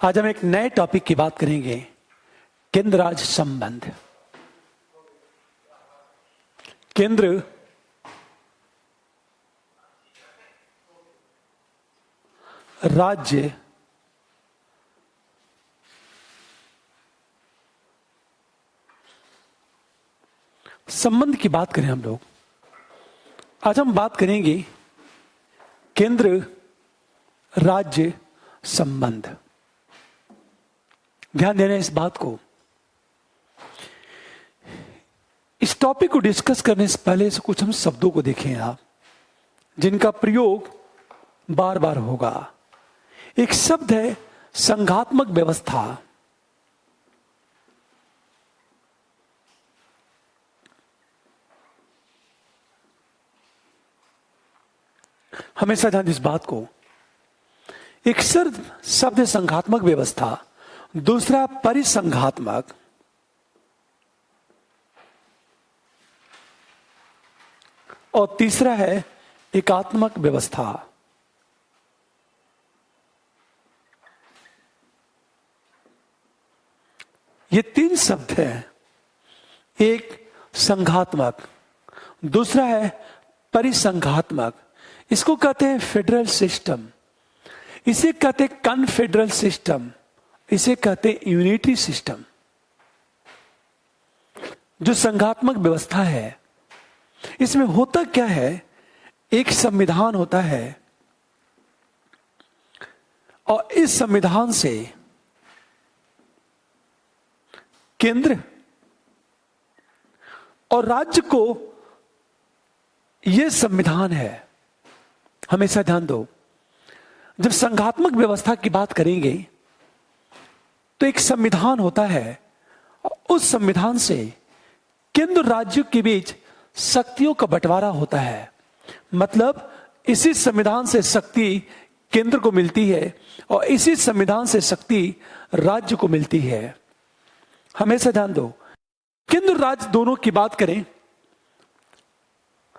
आज हम एक नए टॉपिक की बात करेंगे, केंद्र राज्य संबंध। केंद्र राज्य संबंध की बात करें हम लोग। आज हम बात करेंगे केंद्र राज्य संबंध। ध्यान देना इस बात को। इस टॉपिक को डिस्कस करने से पहले से कुछ हम शब्दों को देखें आप, जिनका प्रयोग बार बार होगा। एक शब्द है संघात्मक व्यवस्था। हमेशा ध्यान इस बात को। एक शब्द है संघात्मक व्यवस्था, दूसरा परिसंघात्मक, और तीसरा है एकात्मक व्यवस्था। ये तीन शब्द हैं। एक संघात्मक, दूसरा है परिसंघात्मक। इसको कहते हैं फेडरल सिस्टम, इसे कहते हैं कन्फेडरल सिस्टम, इसे कहते हैं यूनिटरी सिस्टम। जो संघात्मक व्यवस्था है, इसमें होता क्या है, एक संविधान होता है और इस संविधान से केंद्र और राज्य को, यह संविधान है। हमेशा ध्यान दो, जब संघात्मक व्यवस्था की बात करेंगे तो एक संविधान होता है और उस संविधान से केंद्र राज्यों के बीच शक्तियों का बंटवारा होता है। मतलब इसी संविधान से शक्ति केंद्र को मिलती है और इसी संविधान से शक्ति राज्य को मिलती है। हमेशा ध्यान दो, केंद्र राज्य दोनों की बात करें,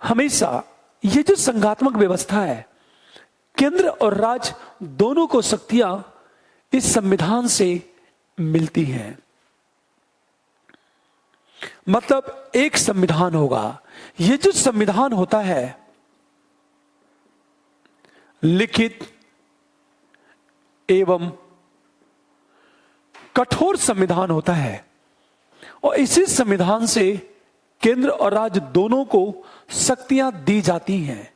हमेशा ये जो संघात्मक व्यवस्था है, केंद्र और राज्य दोनों को शक्तियां इस संविधान से मिलती हैं। मतलब एक संविधान होगा। यह जो संविधान होता है, लिखित एवं कठोर संविधान होता है और इसी संविधान से केंद्र और राज्य दोनों को शक्तियां दी जाती हैं।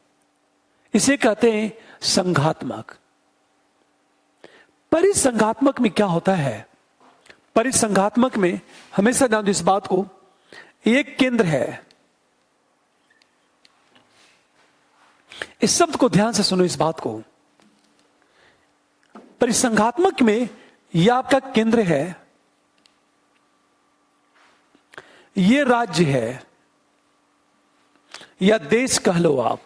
इसे कहते हैं संघात्मक। परिसंघात्मक में क्या होता है? परिसंघात्मक में हमेशा ध्यान दो इस बात को, एक केंद्र है। इस शब्द को ध्यान से सुनो, इस बात को। परिसंघात्मक में यह आपका केंद्र है, यह राज्य है या देश कह लो आप।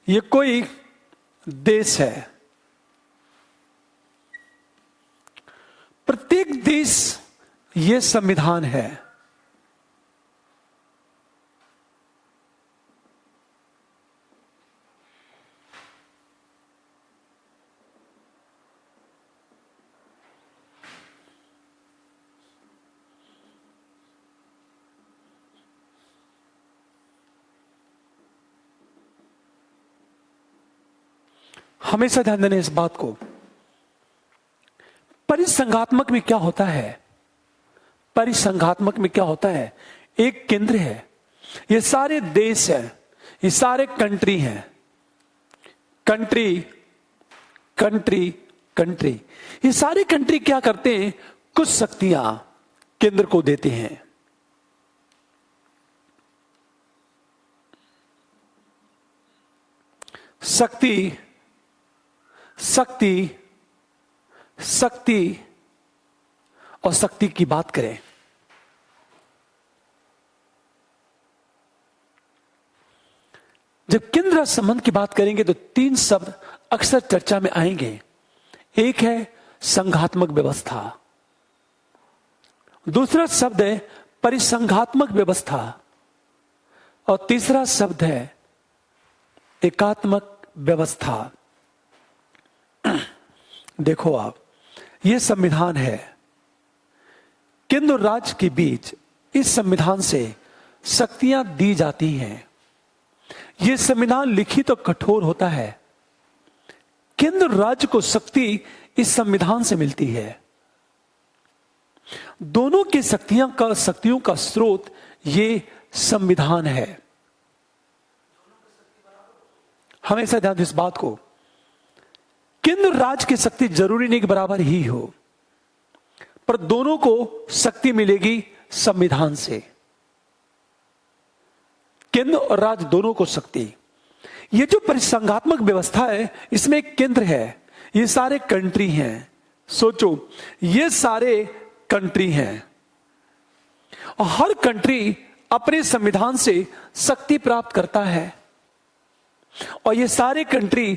यह कोई देश है। प्रत्येक देश यह संविधान है। हमेशा ध्यान देना इस बात को। परिसंघात्मक में क्या होता है? परिसंघात्मक में क्या होता है? एक केंद्र है, ये सारे देश हैं, ये सारे कंट्री हैं। कंट्री कंट्री कंट्री, ये सारे कंट्री क्या करते हैं? कुछ शक्तियां केंद्र को देते हैं। शक्ति शक्ति शक्ति और शक्ति की बात करें, जब केंद्र संबंध की बात करेंगे तो तीन शब्द अक्सर चर्चा में आएंगे। एक है संघात्मक व्यवस्था, दूसरा शब्द है परिसंघात्मक व्यवस्था और तीसरा शब्द है एकात्मक व्यवस्था। देखो आप, यह संविधान है। केंद्र और राज्य के बीच इस संविधान से शक्तियां दी जाती हैं। यह संविधान लिखित और कठोर होता है। केंद्र और राज्य को शक्ति इस संविधान से मिलती है। दोनों की शक्तियों का स्रोत यह संविधान है। हमेशा ध्यान दें इस बात को। केंद्र और राज्य की शक्ति जरूरी नहीं कि बराबर ही हो, पर दोनों को शक्ति मिलेगी संविधान से। केंद्र और राज्य दोनों को शक्ति। ये जो परिसंघात्मक व्यवस्था है, इसमें एक केंद्र है, ये सारे कंट्री हैं। सोचो, ये सारे कंट्री हैं और हर कंट्री अपने संविधान से शक्ति प्राप्त करता है और ये सारे कंट्री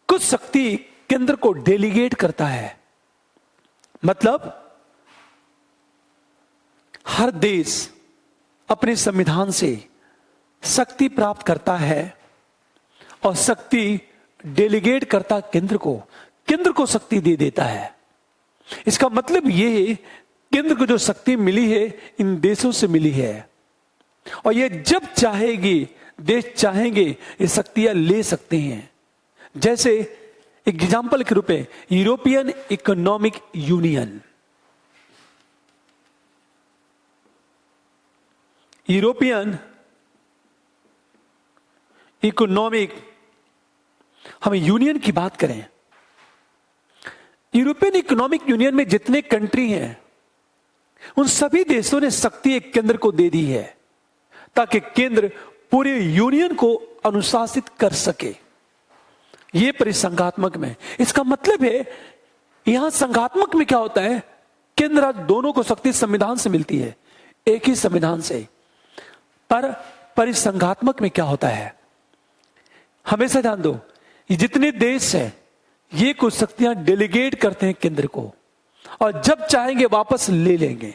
कुछ शक्ति केंद्र को डेलीगेट करता है। मतलब हर देश अपने संविधान से शक्ति प्राप्त करता है और शक्ति डेलीगेट करता केंद्र को शक्ति दे देता है। इसका मतलब यह केंद्र को जो शक्ति मिली है इन देशों से मिली है और ये जब चाहेगी देश चाहेंगे ये शक्तियां ले सकते हैं। जैसे एग्जाम्पल के रूप में European economic union, European economic, हम यूनियन की बात करें, यूरोपियन इकोनॉमिक यूनियन में जितने कंट्री हैं उन सभी देशों ने शक्ति एक केंद्र को दे दी है ताकि केंद्र पूरे यूनियन को अनुशासित कर सके। यह परिसंघात्मक में, इसका मतलब है यहां संघात्मक में क्या होता है, केंद्र राज्य दोनों को शक्ति संविधान से मिलती है, एक ही संविधान से। पर परिसंघात्मक में क्या होता है, हमेशा ध्यान दो, ये जितने देश हैं ये कुछ शक्तियां डेलीगेट करते हैं केंद्र को और जब चाहेंगे वापस ले लेंगे।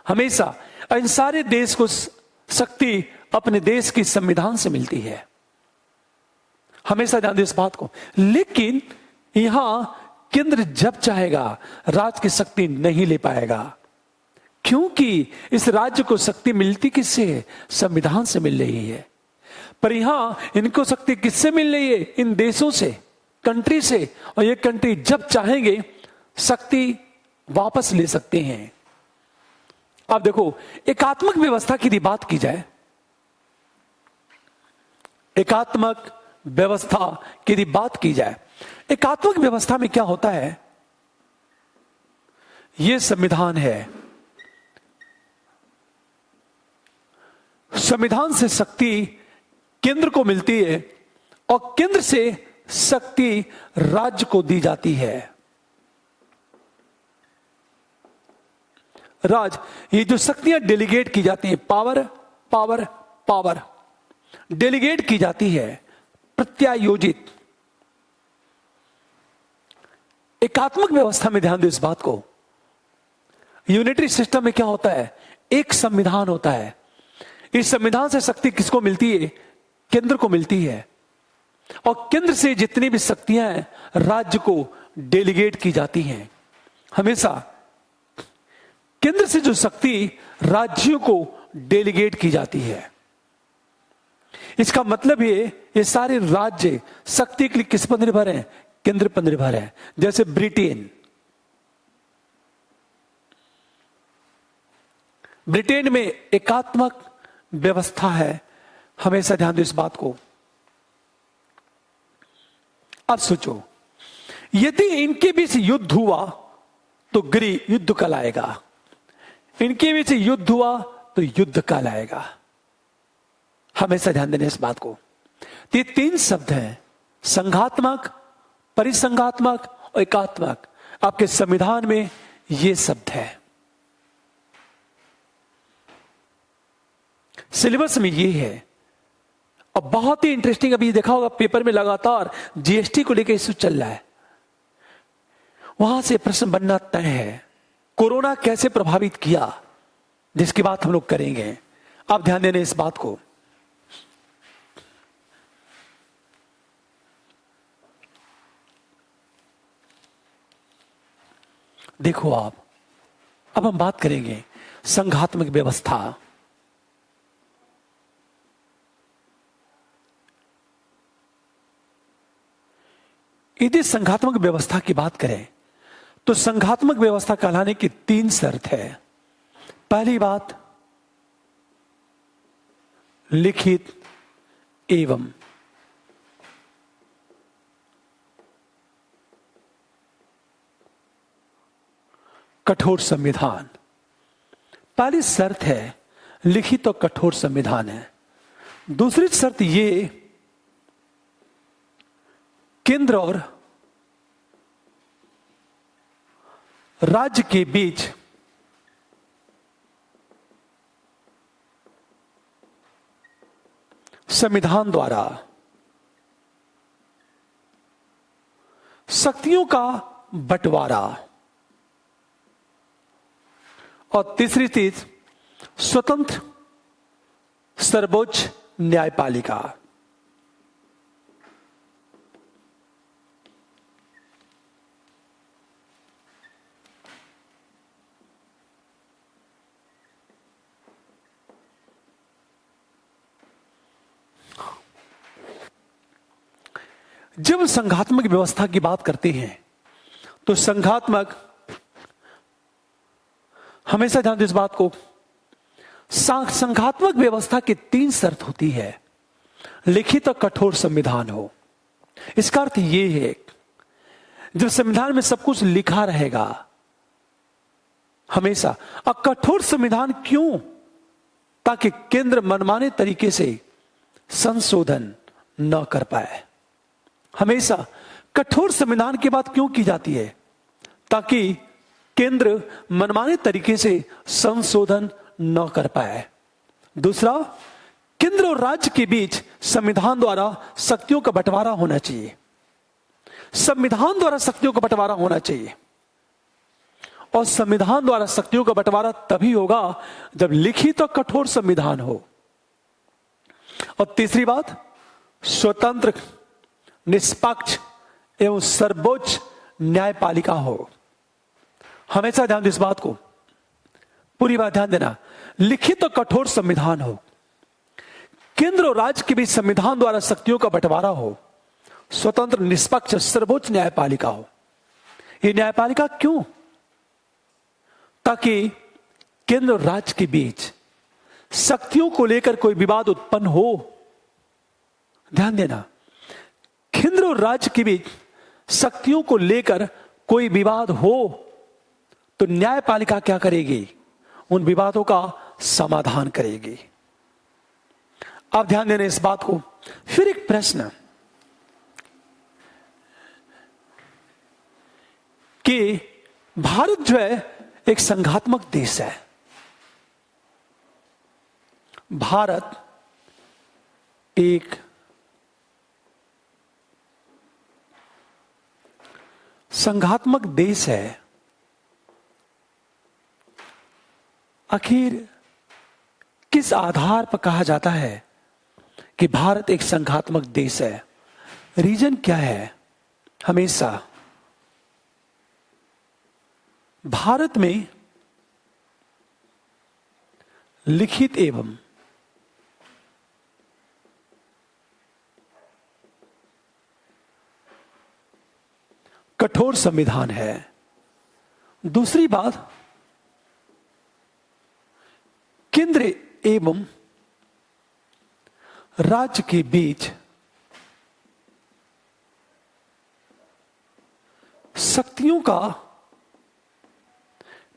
हमेशा इन सारे देश को शक्ति अपने देश की संविधान से मिलती है। हमेशा ध्यान दें इस बात को। लेकिन यहां केंद्र जब चाहेगा राज्य की शक्ति नहीं ले पाएगा, क्योंकि इस राज्य को शक्ति मिलती किससे है, संविधान से मिल रही है। पर यहां इनको शक्ति किससे मिल रही है, इन देशों से, कंट्री से, और ये कंट्री जब चाहेंगे शक्ति वापस ले सकते हैं। अब देखो, एकात्मक व्यवस्था की यदि बात की जाए, एकात्मक व्यवस्था की यदि बात की जाए, एकात्मक व्यवस्था में क्या होता है, यह संविधान है, संविधान से शक्ति केंद्र को मिलती है और केंद्र से शक्ति राज्य को दी जाती है। राज्य, ये जो शक्तियां डेलीगेट की जाती हैं, पावर डेलीगेट की जाती है, प्रत्यायोजित। एकात्मक व्यवस्था में ध्यान दो इस बात को, यूनिटरी सिस्टम में क्या होता है, एक संविधान होता है। इस संविधान से शक्ति किसको मिलती है, केंद्र को मिलती है और केंद्र से जितनी भी शक्तियां हैं राज्य को डेलीगेट की जाती हैं। हमेशा केंद्र से जो शक्ति राज्यों को डेलीगेट की जाती है। इसका मतलब ये सारे राज्य शक्ति के लिए किस पर निर्भर हैं, केंद्र पर निर्भर है। जैसे ब्रिटेन में एकात्मक व्यवस्था है। हमेशा ध्यान दो इस बात को। अब सोचो, यदि इनके बीच युद्ध हुआ तो गृह युद्ध कल आएगा, इनके बीच युद्ध हुआ तो युद्ध काल आएगा। हमेशा ध्यान देना इस बात को। तो ये तीन शब्द हैं, संघात्मक, परिसंघात्मक और एकात्मक। आपके संविधान में ये शब्द है, सिलेबस में ये है। और बहुत ही इंटरेस्टिंग, अभी देखा होगा पेपर में लगातार जीएसटी को लेकर इश्यू चल रहा है, वहां से प्रश्न बनना तय है, कोरोना कैसे प्रभावित किया, जिसकी बात हम लोग करेंगे। आप ध्यान देने इस बात को। देखो आप, अब हम बात करेंगे संघात्मक व्यवस्था। यदि संघात्मक व्यवस्था की बात करें तो संघात्मक व्यवस्था कहलाने की 3 शर्त है। पहली बात, लिखित एवं कठोर संविधान। पहली शर्त है लिखित और कठोर संविधान है। दूसरी शर्त ये, केंद्र और राज्य के बीच संविधान द्वारा शक्तियों का बंटवारा। और तीसरी चीज, स्वतंत्र सर्वोच्च न्यायपालिका। जब संघात्मक व्यवस्था की बात करते हैं तो संघात्मक, हमेशा ध्यान दें इस बात को, संघात्मक व्यवस्था की 3 शर्त होती है। लिखित और कठोर संविधान हो। इसका अर्थ यह है, जब संविधान में सब कुछ लिखा रहेगा हमेशा। और कठोर संविधान क्यों? ताकि केंद्र मनमाने तरीके से संशोधन न कर पाए। हमेशा कठोर संविधान की बात क्यों की जाती है? ताकि केंद्र मनमाने तरीके से संशोधन न कर पाए। दूसरा, केंद्र और राज्य के बीच संविधान द्वारा शक्तियों का बंटवारा होना चाहिए। संविधान द्वारा शक्तियों का बंटवारा होना चाहिए। और संविधान द्वारा शक्तियों का बंटवारा तभी होगा जब लिखित और कठोर संविधान हो। और तीसरी बात, स्वतंत्र, निष्पक्ष एवं सर्वोच्च न्यायपालिका हो। हमेशा ध्यान दें इस बात को, पूरी बात ध्यान देना। लिखित और कठोर संविधान हो, केंद्र और राज्य के बीच संविधान द्वारा शक्तियों का बंटवारा हो, स्वतंत्र, निष्पक्ष, सर्वोच्च न्यायपालिका हो। यह न्यायपालिका क्यों? ताकि केंद्र और राज्य के बीच शक्तियों को लेकर कोई विवाद उत्पन्न हो। ध्यान देना, केंद्र और राज्य के बीच शक्तियों को लेकर कोई विवाद हो तो न्यायपालिका क्या करेगी? उन विवादों का समाधान करेगी। आप ध्यान देना इस बात को। फिर एक प्रश्न कि भारत जो है एक संघात्मक देश है। भारत एक संघात्मक देश है। आखिर किस आधार पर कहा जाता है कि भारत एक संघात्मक देश है? रीजन क्या है? हमेशा भारत में लिखित एवं कठोर संविधान है। दूसरी बात, केंद्र एवं राज्य के बीच शक्तियों का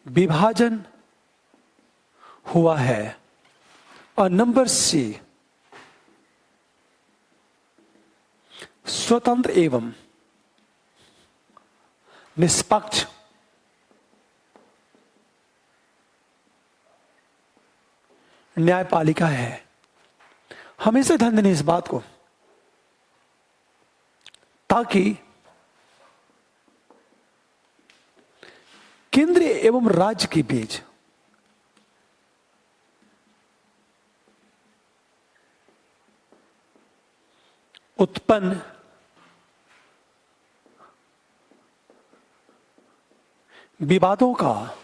विभाजन हुआ है। और नंबर सी, स्वतंत्र एवं निष्पक्ष न्यायपालिका है। हमेशा ध्यान देना इस बात को, ताकि केंद्र एवं राज्य के बीच उत्पन्न विवादों का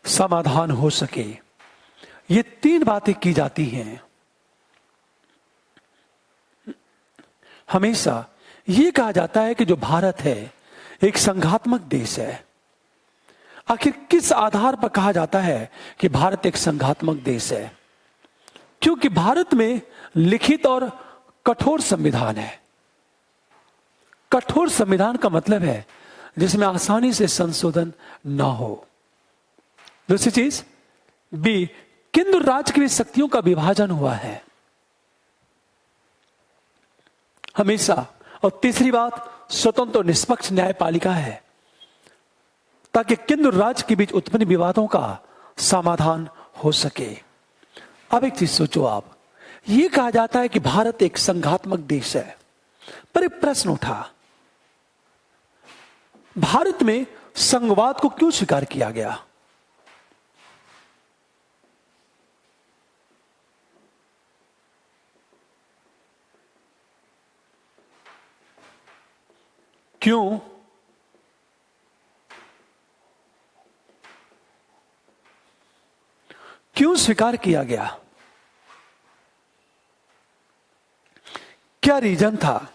समाधान हो सके। ये 3 बातें की जाती हैं। हमेशा ये कहा जाता है कि जो भारत है एक संघात्मक देश है। आखिर किस आधार पर कहा जाता है कि भारत एक संघात्मक देश है? क्योंकि भारत में लिखित और कठोर संविधान है। कठोर संविधान का मतलब है जिसमें आसानी से संशोधन ना हो। दूसरी चीज बी, केंद्र राज्य के बीच शक्तियों का विभाजन हुआ है हमेशा। और तीसरी बात, स्वतंत्र और निष्पक्ष न्यायपालिका है ताकि केंद्र राज्य के बीच उत्पन्न विवादों का समाधान हो सके। अब एक चीज सोचो आप, यह कहा जाता है कि भारत एक संघात्मक देश है, पर एक प्रश्न उठा, भारत में संघवाद को क्यों स्वीकार किया गया? क्यों? क्यों स्वीकार किया गया? क्या रीजन था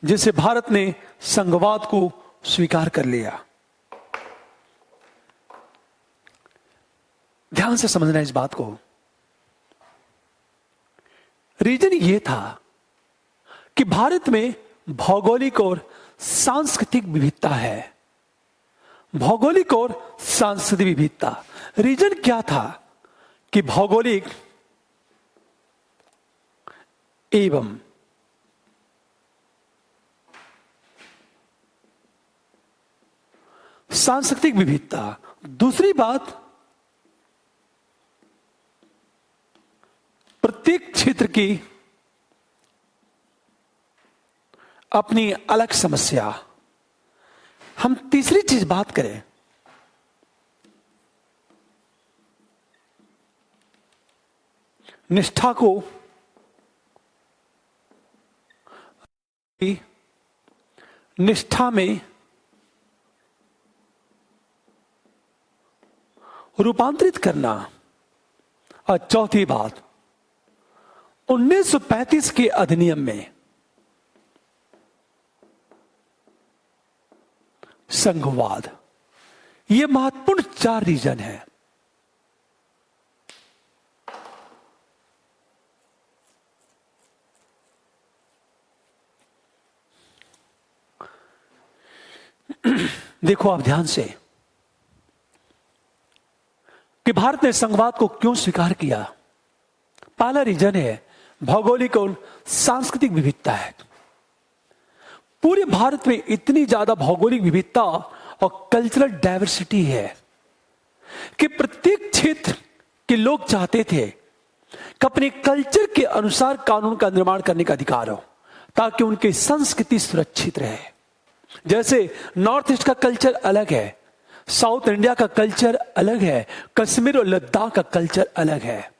जिसे भारत ने संघवाद को स्वीकार कर लिया? ध्यान से समझना इस बात को। रीजन यह था कि भारत में भौगोलिक और सांस्कृतिक विविधता है। भौगोलिक और सांस्कृतिक विविधता। रीजन क्या था कि भौगोलिक एवं सांस्कृतिक विविधता। दूसरी बात, प्रत्येक क्षेत्र की अपनी अलग समस्या। हम तीसरी चीज बात करें, निष्ठा को निष्ठा में रूपांतरित करना। और चौथी बात, 1935 के अधिनियम में संघवाद। ये महत्वपूर्ण 4 रीजन है। देखो आप ध्यान से कि भारत ने संघवाद को क्यों स्वीकार किया। पहला रीजन है भौगोलिक और सांस्कृतिक विविधता है। पूरे भारत में इतनी ज्यादा भौगोलिक विविधता और कल्चरल डाइवर्सिटी है कि प्रत्येक क्षेत्र के लोग चाहते थे कि अपने कल्चर के अनुसार कानून का निर्माण करने का अधिकार हो ताकि उनकी संस्कृति सुरक्षित रहे। जैसे नॉर्थ ईस्ट का कल्चर अलग है, साउथ इंडिया का कल्चर अलग है, कश्मीर और लद्दाख का कल्चर अलग है।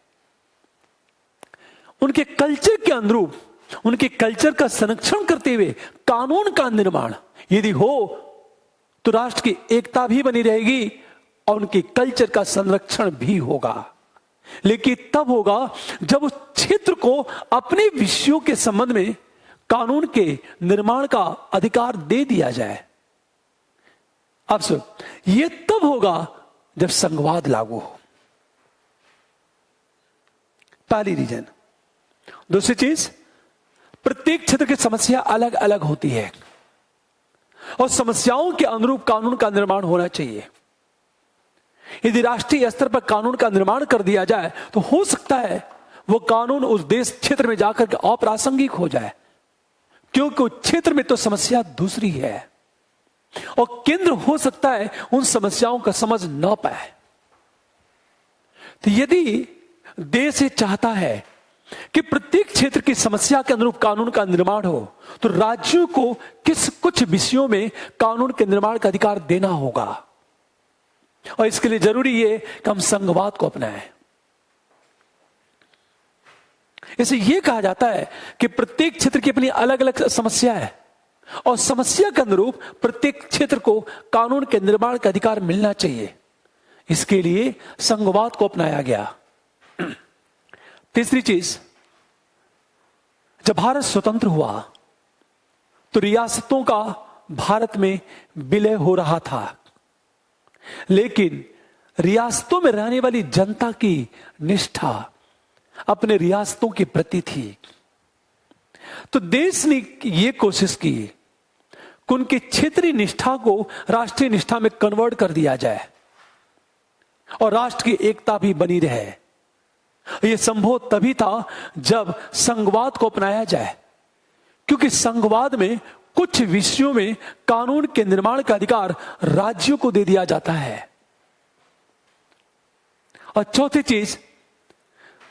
उनके कल्चर के अनुरूप उनके कल्चर का संरक्षण करते हुए कानून का निर्माण यदि हो तो राष्ट्र की एकता भी बनी रहेगी और उनके कल्चर का संरक्षण भी होगा। लेकिन तब होगा जब उस क्षेत्र को अपने विषयों के संबंध में कानून के निर्माण का अधिकार दे दिया जाए। अब सुन, यह तब होगा जब संघवाद लागू हो। पहली रीजन। दूसरी चीज, प्रत्येक क्षेत्र की समस्या अलग अलग होती है और समस्याओं के अनुरूप कानून का निर्माण होना चाहिए। यदि राष्ट्रीय स्तर पर कानून का निर्माण कर दिया जाए तो हो सकता है वो कानून उस देश क्षेत्र में जाकर के अप्रासंगिक हो जाए, क्योंकि उस क्षेत्र में तो समस्या दूसरी है और केंद्र हो सकता है उन समस्याओं का समझ ना पाए। तो यदि देश ये चाहता है कि प्रत्येक क्षेत्र की समस्या के अनुरूप कानून का निर्माण हो तो राज्यों को कुछ विषयों में कानून के निर्माण का अधिकार देना होगा और इसके लिए जरूरी है कि हम संघवाद को अपनाएं। इसे यह कहा जाता है कि प्रत्येक क्षेत्र की अपनी अलग अलग समस्या है और समस्या के अनुरूप प्रत्येक क्षेत्र को कानून के निर्माण का अधिकार मिलना चाहिए। इसके लिए संघवाद को अपनाया गया। तीसरी चीज, जब भारत स्वतंत्र हुआ तो रियासतों का भारत में विलय हो रहा था, लेकिन रियासतों में रहने वाली जनता की निष्ठा अपने रियासतों के प्रति थी। तो देश ने यह कोशिश की कि उनकी क्षेत्रीय निष्ठा को राष्ट्रीय निष्ठा में कन्वर्ट कर दिया जाए और राष्ट्र की एकता भी बनी रहे। यह संभव तभी था जब संघवाद को अपनाया जाए, क्योंकि संघवाद में कुछ विषयों में कानून के निर्माण का अधिकार राज्यों को दे दिया जाता है। और चौथी चीज,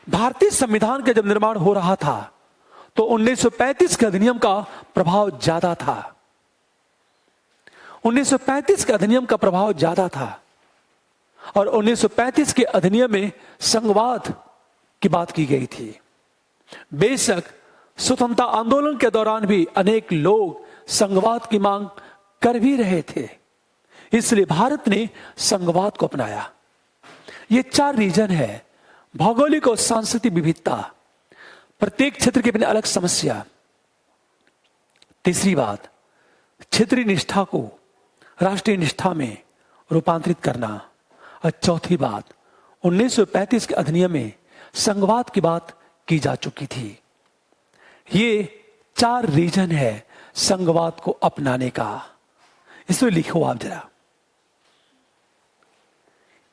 भारतीय संविधान का जब निर्माण हो रहा था तो 1935 के अधिनियम का प्रभाव ज्यादा था। 1935 के अधिनियम का प्रभाव ज्यादा था और 1935 के अधिनियम में संघवाद की बात की गई थी। बेशक स्वतंत्रता आंदोलन के दौरान भी अनेक लोग संघवाद की मांग कर भी रहे थे, इसलिए भारत ने संघवाद को अपनाया। ये 4 रीजन है, भौगोलिक और सांस्कृतिक विविधता, प्रत्येक क्षेत्र की अपनी अलग समस्या। तीसरी बात, क्षेत्रीय निष्ठा को राष्ट्रीय निष्ठा में रूपांतरित करना। और चौथी बात, 1935 के अधिनियम में संघवाद की बात की जा चुकी थी। ये 4 रीजन है संघवाद को अपनाने का। इसमें लिखो आप जरा,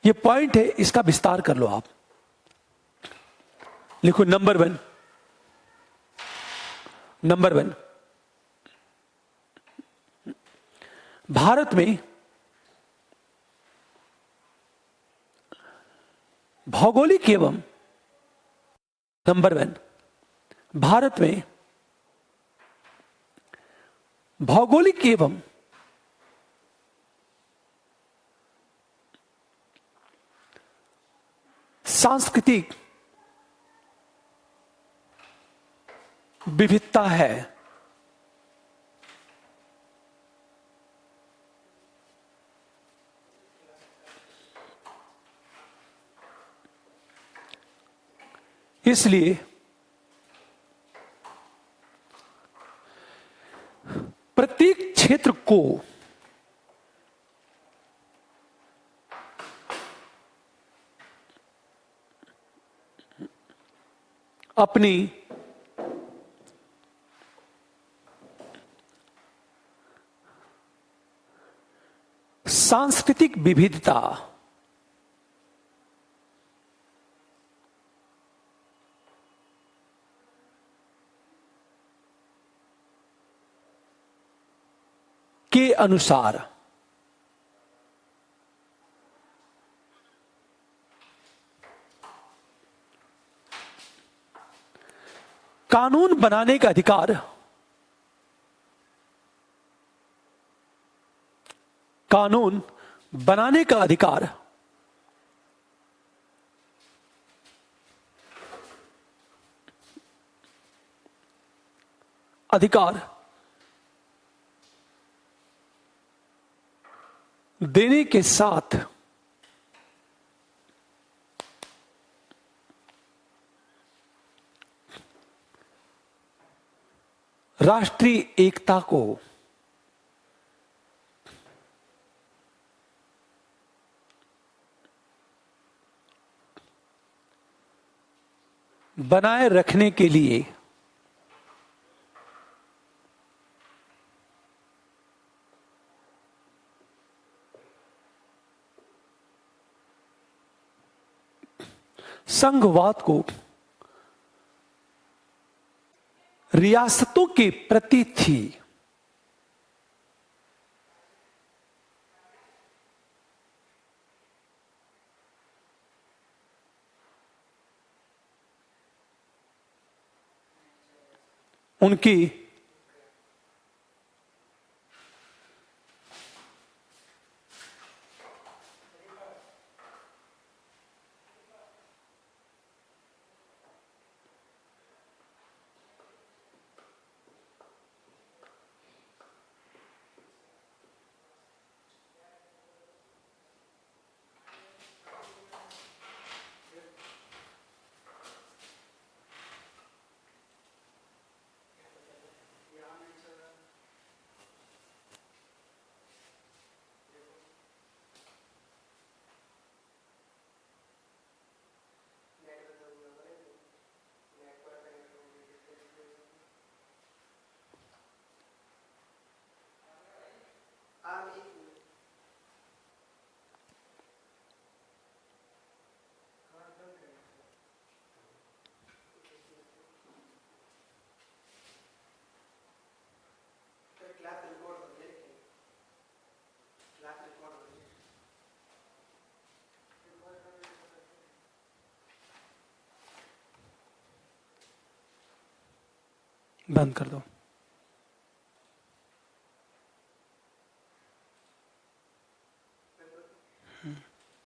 ये पॉइंट है, इसका विस्तार कर लो आप। लिखो नंबर 1, भारत में भौगोलिक एवं भारत में भौगोलिक एवं सांस्कृतिक विविधता है। इसलिए प्रत्येक क्षेत्र को अपनी सांस्कृतिक विविधता के अनुसार कानून बनाने का अधिकार अधिकार देने के साथ राष्ट्रीय एकता को बनाए रखने के लिए संघवाद को रियासतों के प्रति थी। उनकी बंद कर दो।